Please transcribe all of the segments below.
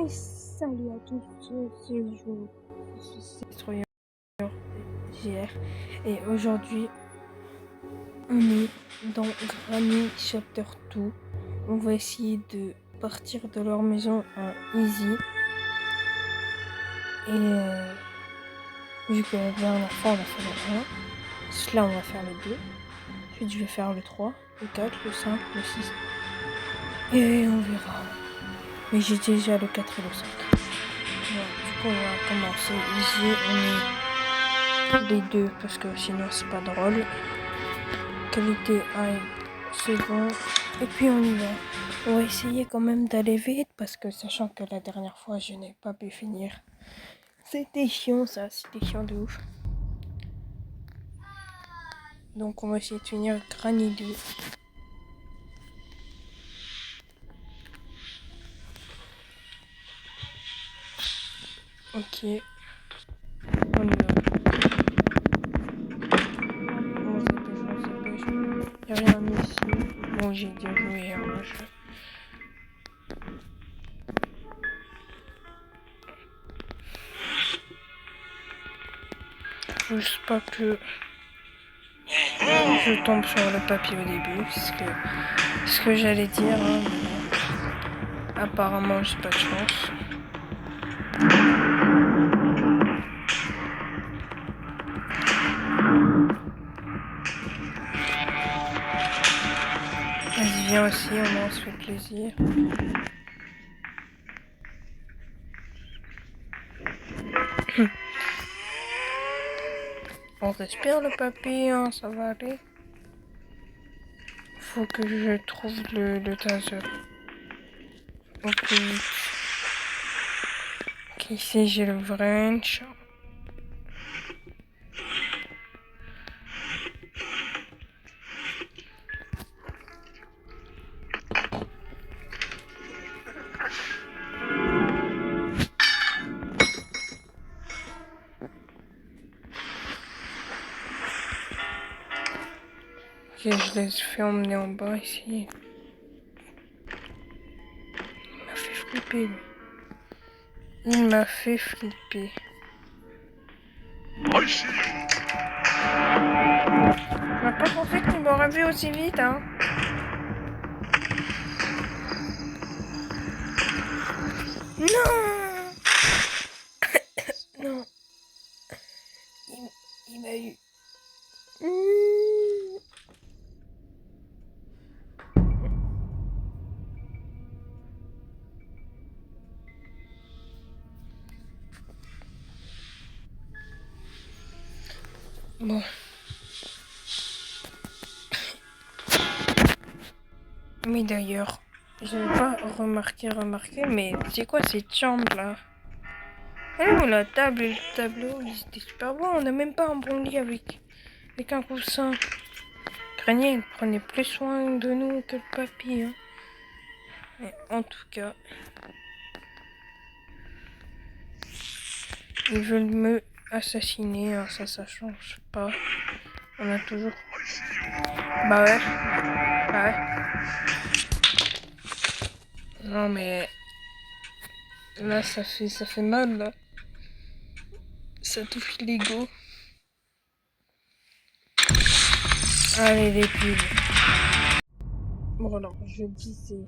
Et salut à tous, c'est Destroyer GR et aujourd'hui on est dans Granny Chapter 2. On va essayer de partir de leur maison en easy et vu que la dernière fois on a fait le 1, là on va faire le 2, ensuite je vais faire le 3, le 4, le 5, le 6 et on verra. Mais j'ai déjà le 4 et le 5. Voilà, du coup on va commencer easy, on est les deux parce que sinon c'est pas drôle. Qualité high, c'est bon. Et puis on y va. On va essayer quand même d'aller vite parce que sachant que la dernière fois je n'ai pas pu finir. C'était chiant ça, c'était chiant de ouf. Donc on va essayer de finir Granny 2. Ok. On y va. Y'a rien ici. Bon, j'ai déjà joué un jeu. Faut juste pas que je tombe sur le papier au début, ce que j'allais dire. Hein, mais apparemment, j'ai pas de chance. Vas-y, viens aussi, au moins on se fait plaisir. On respire le papier, hein, ça va aller. Faut que je trouve le taser. Ok. Ok, ici j'ai le wrench. Ok, je les fais emmener en bas ici. Il m'a fait flipper, lui. Il m'a fait flipper. On n'a pas pensé qu'il m'aurait vu aussi vite, hein. Non. Non. Il m'a eu. Bon. Mais d'ailleurs, je n'ai pas remarqué, mais c'est quoi cette chambre là? Elle est où la table et le tableau? Ils étaient super bons, on n'a même pas un bon lit avec un coussin. Granny, elle prenait plus soin de nous que le papy. Hein. Mais en tout cas, ils veulent me assassiner, hein, ça change pas. On a toujours... Bah ouais. Bah ouais. Non mais... Là ça fait mal là. Ça touche l'ego. Allez les pubs. Bon alors, je disais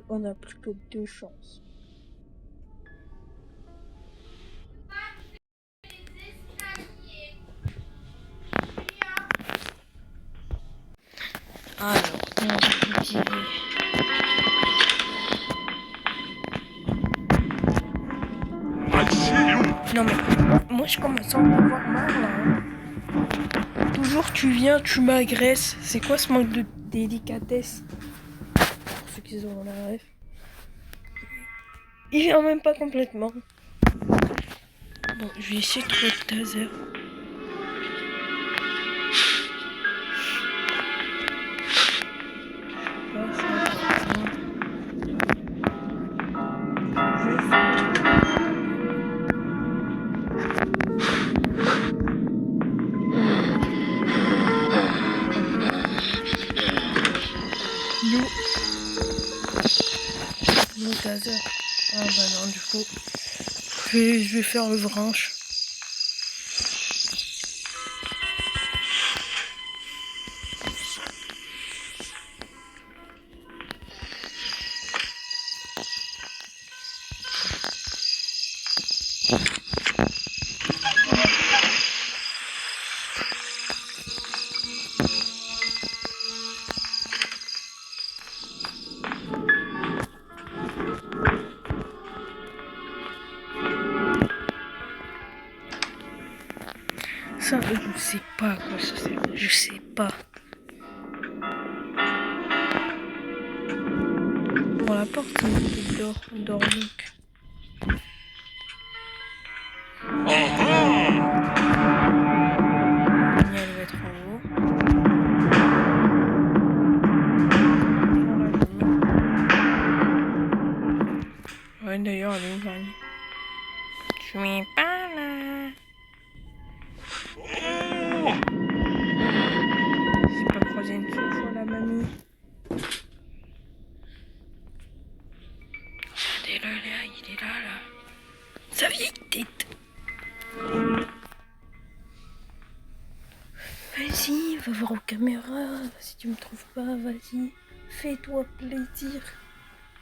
qu'on a plus que 2 chances. Alors, on va utiliser... Non mais, moi je commence à en avoir marre là. Hein. Toujours tu viens, tu m'agresses. C'est quoi ce manque de délicatesse? Pour ceux qui ont la ref. Il vient même pas complètement. Bon, je vais essayer de trouver le taser. Le taser. Ah bah non, du coup, je vais faire le branche. Ça, je sais pas à quoi ça sert. Je sais pas. Bon, la porte, il dort Luc. Elle va être en haut. Ouais, d'ailleurs, elle est où, Vanny? Je suis pas là. J'ai pas croisé une seule fois la mamie. Il est là, il est là. Sa vieille tête. Vas-y, va voir aux caméras. Si tu me trouves pas, vas-y. Fais-toi plaisir.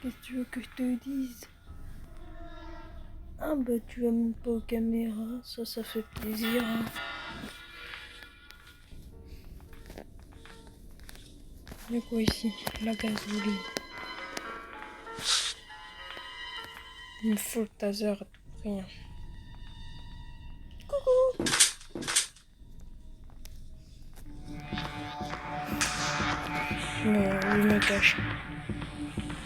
Qu'est-ce que tu veux que je te dise? Ah bah tu vas même pas aux caméras, ça fait plaisir. Hein. Du coup ici, la gasoline. Il me faut le taser à tout prix. Hein. Coucou. Je me cache.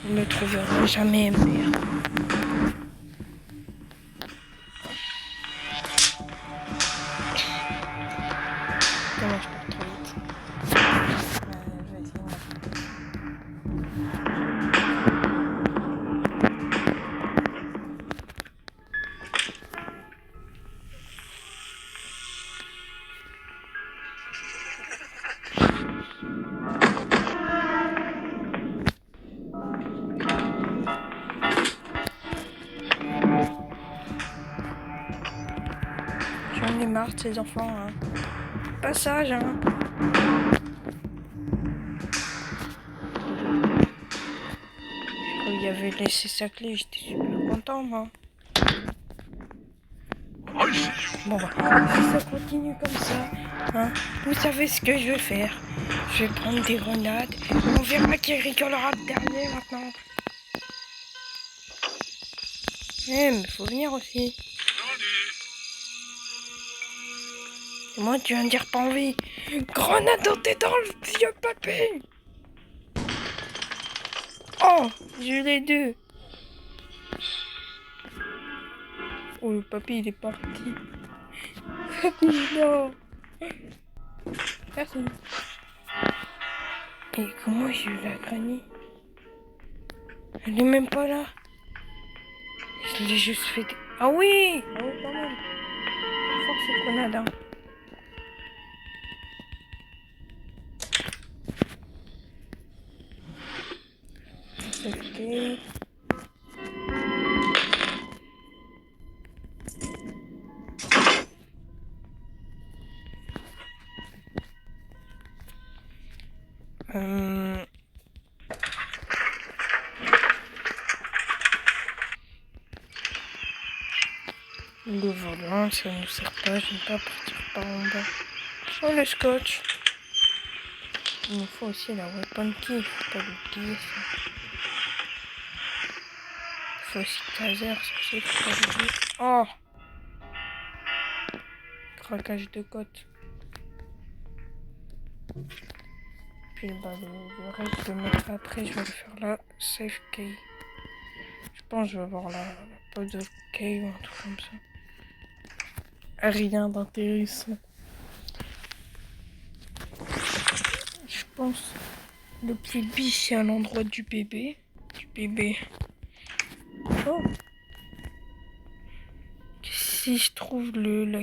Vous ne me trouverez jamais MDR. Comment je pars trop vite? Je vais essayer. J'en ai marre de ces enfants. Hein. Passage. Hein. Il y avait laissé sa clé, j'étais super content moi. Bon bah, si ça continue comme ça, hein, vous savez ce que je vais faire. Je vais prendre des grenades, on verra qui rigolera le dernier maintenant. Mais faut venir aussi. Et moi tu viens de dire pas envie. Grenade dans tes dents, le vieux papy. Oh, j'ai les deux. Oh le papy il est parti. Papy non. Merci. Et comment j'ai eu la granny? Elle est même pas là. Je l'ai juste fait... Ah oui! Ah oui, quand même. Force cette grenade, hein. Safety. Le volant, ça ne nous sert pas, je ne vais pas partir par en bas. Oh, le scotch. Il nous faut aussi la weapon key, faut pas l'oublier ça. Il faut aussi le taser, ça aussi, faut pas l'oublier. Oh! Craquage de côte. Puis bah, le reste, je vais le mettre après, je vais le faire là. Safe key. Je pense que je vais avoir la pod de key ou un truc comme ça. Rien d'intéressant. Je pense le plus biche c'est à l'endroit du bébé. Oh. Si je trouve la...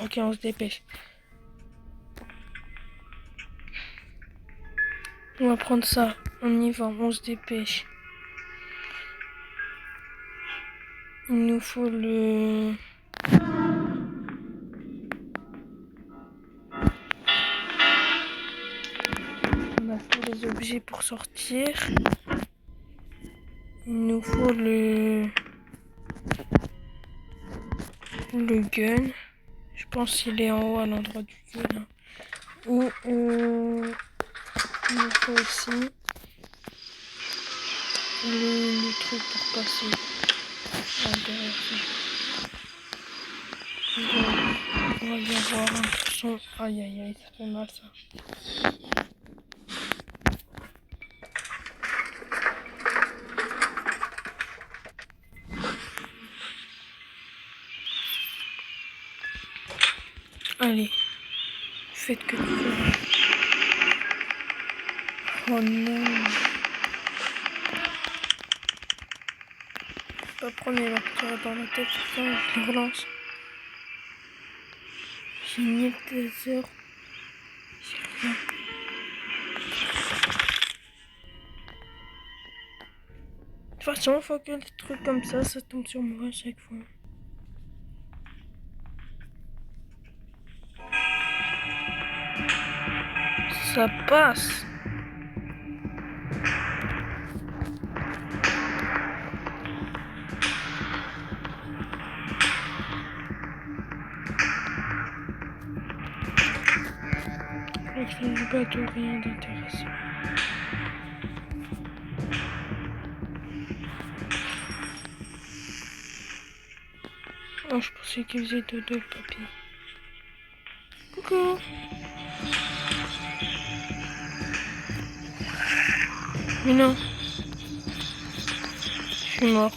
Ok, on se dépêche. On va prendre ça. On y va, on se dépêche. Il nous faut le... On a tous les objets pour sortir. Il nous faut le gun. Je pense qu'il est en haut à l'endroit du gun. Ou il nous faut aussi le truc pour passer à l'intérieur. On va bien voir un peu son... Aïe aïe aïe, ça fait mal ça. Allez, faites que tu veux. Oh non. Je vais pas prendre les marqueurs dans la tête, putain, je les relance. J'ai mis des heures. J'ai rien. De toute façon, il faut que les trucs comme ça tombe sur moi à chaque fois. Ça passe. Le film du bateau, rien d'intéressant. Oh, je pensais qu'il faisait dodo, le papy. Coucou. Mais non. Je suis mort.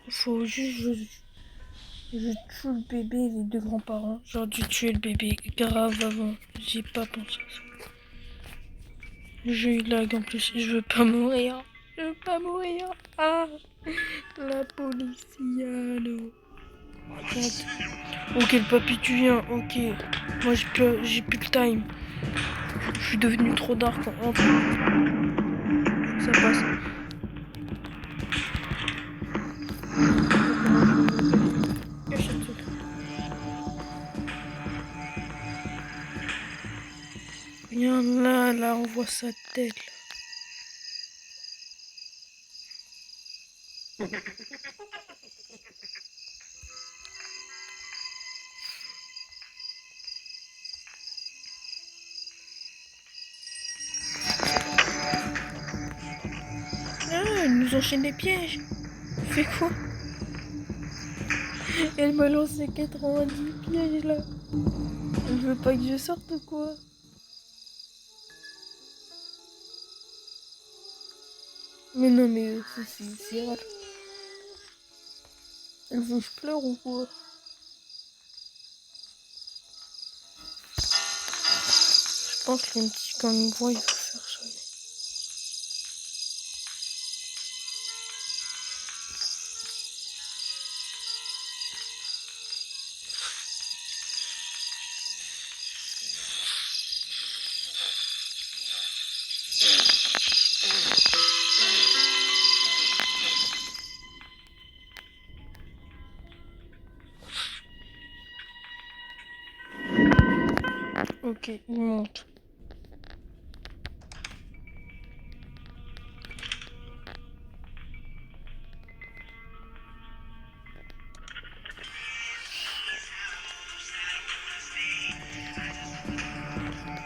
Faut juste je tue le bébé et les deux grands-parents. J'aurais dû tuer le bébé grave avant. J'ai pas pensé à ça. J'ai eu lag en plus. Je veux pas mourir. Je veux pas mourir. Ah, la policiano. Ok, le papy, tu viens. Ok. Moi, j'ai plus le time. Je suis devenu trop dark. Ça passe. Viens là, on voit sa tête. Là. Ah, elle nous enchaîne des pièges. Fais quoi? Elle m'a lancé 90 pièges là. Elle veut pas que je sorte ou quoi? Mais non, mais c'est rare. Elle veut que je pleure ou quoi? Je pense que quand il me voit, il va faire ça. Ok, il monte.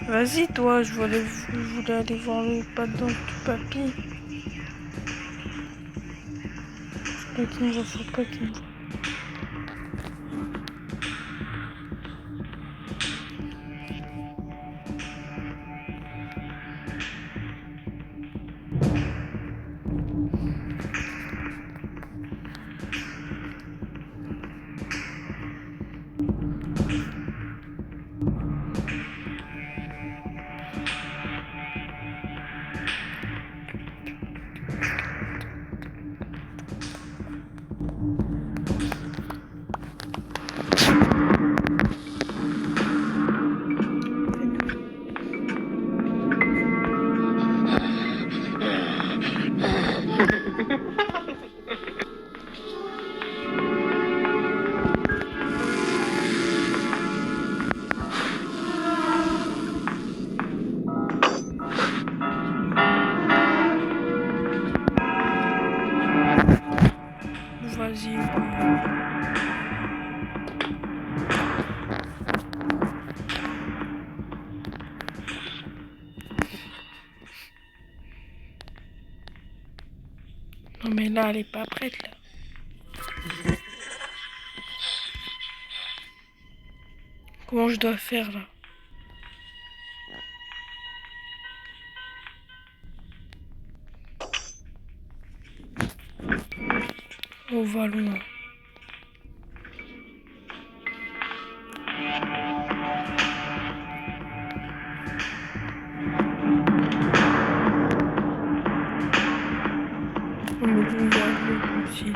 Vas-y, toi, je voulais aller voir le patron du papy. Faut pas qu'il me voit, faut pas qu'il me voit. Non mais là, elle est pas prête là. Comment je dois faire là? On va loin. On me dit, il y a le continue.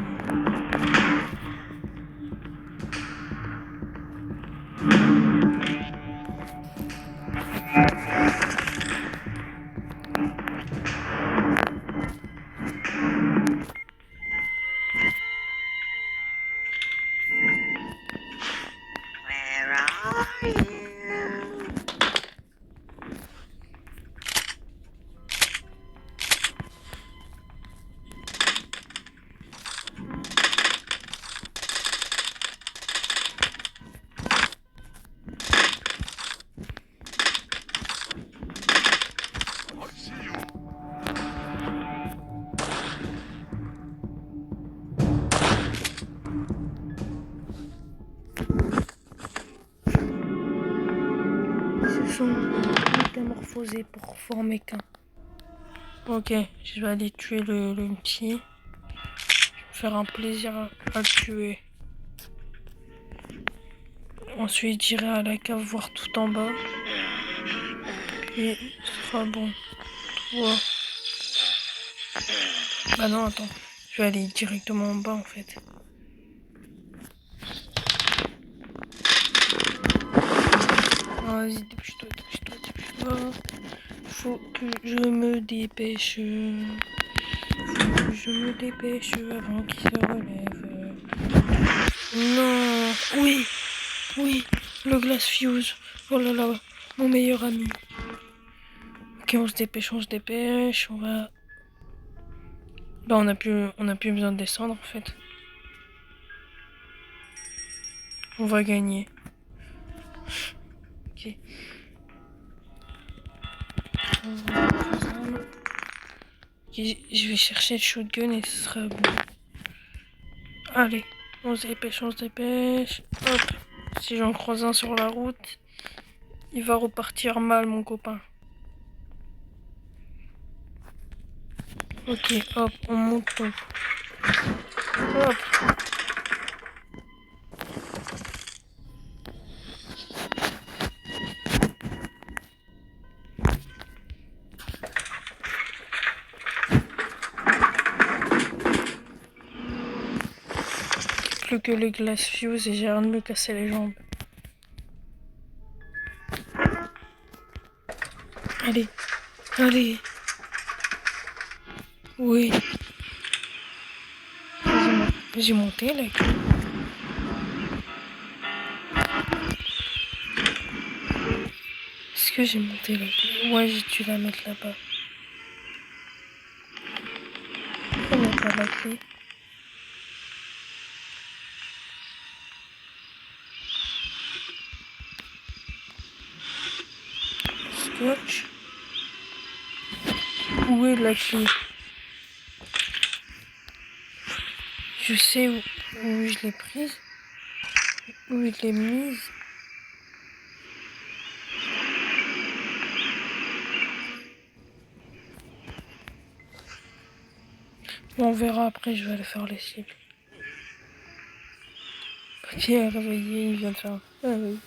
Ils se sont métamorphosés pour former qu'un. Ok, je vais aller tuer le petit. Je vais me faire un plaisir à le tuer. Ensuite, j'irai à la cave voir tout en bas. Et ce sera bon. Toi. Bah non, attends. Je vais aller directement en bas en fait. Vas-y, dépêche-toi, dépêche-toi, dépêche-toi. Faut que je me dépêche. Faut que je me dépêche avant qu'il se relève. Non. Oui, oui, le glace fuse. Oh là là, mon meilleur ami. Ok, on se dépêche, on se dépêche. On va. Bah, on a plus besoin de descendre en fait. On va gagner. Ok. Ok, je vais chercher le shotgun et ce sera bon. Allez, on se dépêche, on se dépêche. Hop. Si j'en croise un sur la route, il va repartir mal, mon copain. Ok, hop, on monte. Hop. Plus que les glaces fuse et j'ai rien de me casser les jambes. Allez, allez. Oui. J'ai monté là. Est-ce que j'ai monté la clé? Ouais, j'ai dû la mettre là-bas. Pourquoi on n'a pas la clé? Scotch. Où est la clé? Je sais où je l'ai prise. Où je l'ai mise. Bon, on verra après, je vais aller faire les cibles. Papier est réveillé, il vient de faire. Ah oui.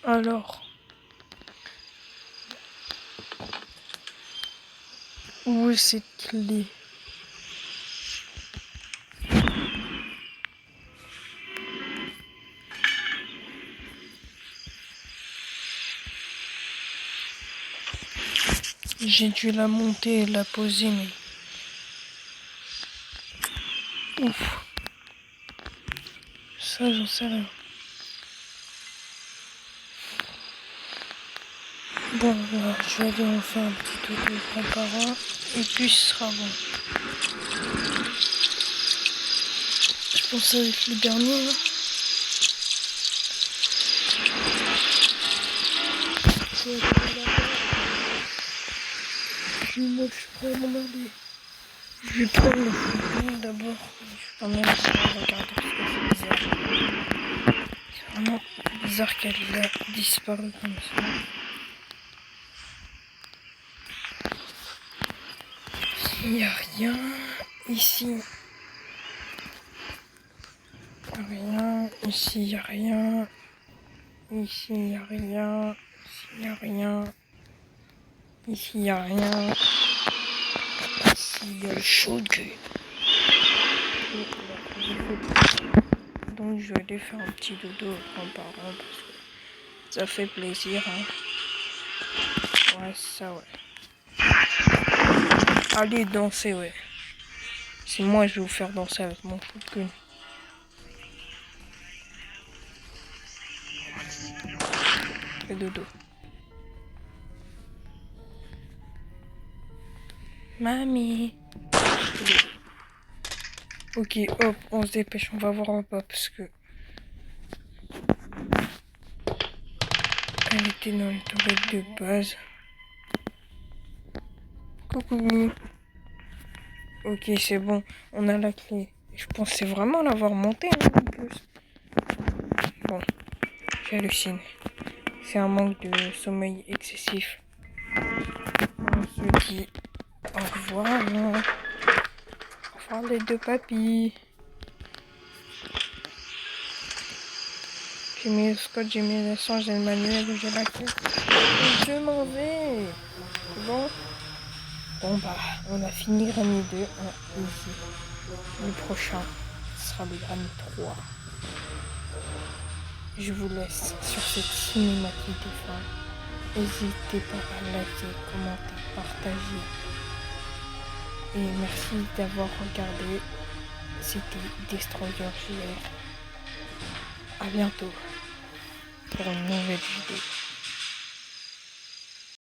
Alors, où est cette clé? J'ai dû la monter et la poser, mais... Ouf. Ça, j'en sais rien. Bon, voilà, je vais aller en faire un petit tour de grand-parent. Et puis, ce sera bon. Je pense que ça va être le dernier, hein. Moi, je peux m'en aller. Je vais prendre le football d'abord. Je vais quand même essayer de regarder parce que c'est bizarre. C'est vraiment bizarre qu'elle ait disparu comme ça. Il n'y a rien ici. Rien. Ici, il n'y a rien. Ici, il n'y a rien. Ici, il n'y a rien. Ici, il n'y a rien. Ici, il y a le chaud de cul. Donc, je vais aller faire un petit dodo aux grands-parents parce que ça fait plaisir, hein. Ouais, ça, ouais. Allez danser, ouais. C'est moi, je vais vous faire danser avec mon coup de cul. Fais dodo. Mamie. Ok, hop, on se dépêche, on va voir un pas parce que... Elle était dans les toilettes de base. Coucou. Ok, c'est bon, on a la clé. Je pensais vraiment l'avoir montée, hein, en plus. Bon, j'hallucine. C'est un manque de sommeil excessif. On se dit au revoir. Au revoir les deux papis. J'ai mis le scotch, j'ai mis le sang, j'ai le manuel, j'ai la clé. Et je m'en vais. Bon. Bon bah, on a fini Granny 2, ici. Le prochain sera le Granny 3. Je vous laisse sur cette cinématique de fin. N'hésitez pas à liker, commenter, partager. Et merci d'avoir regardé. C'était Destroyer JR. À bientôt pour une nouvelle vidéo.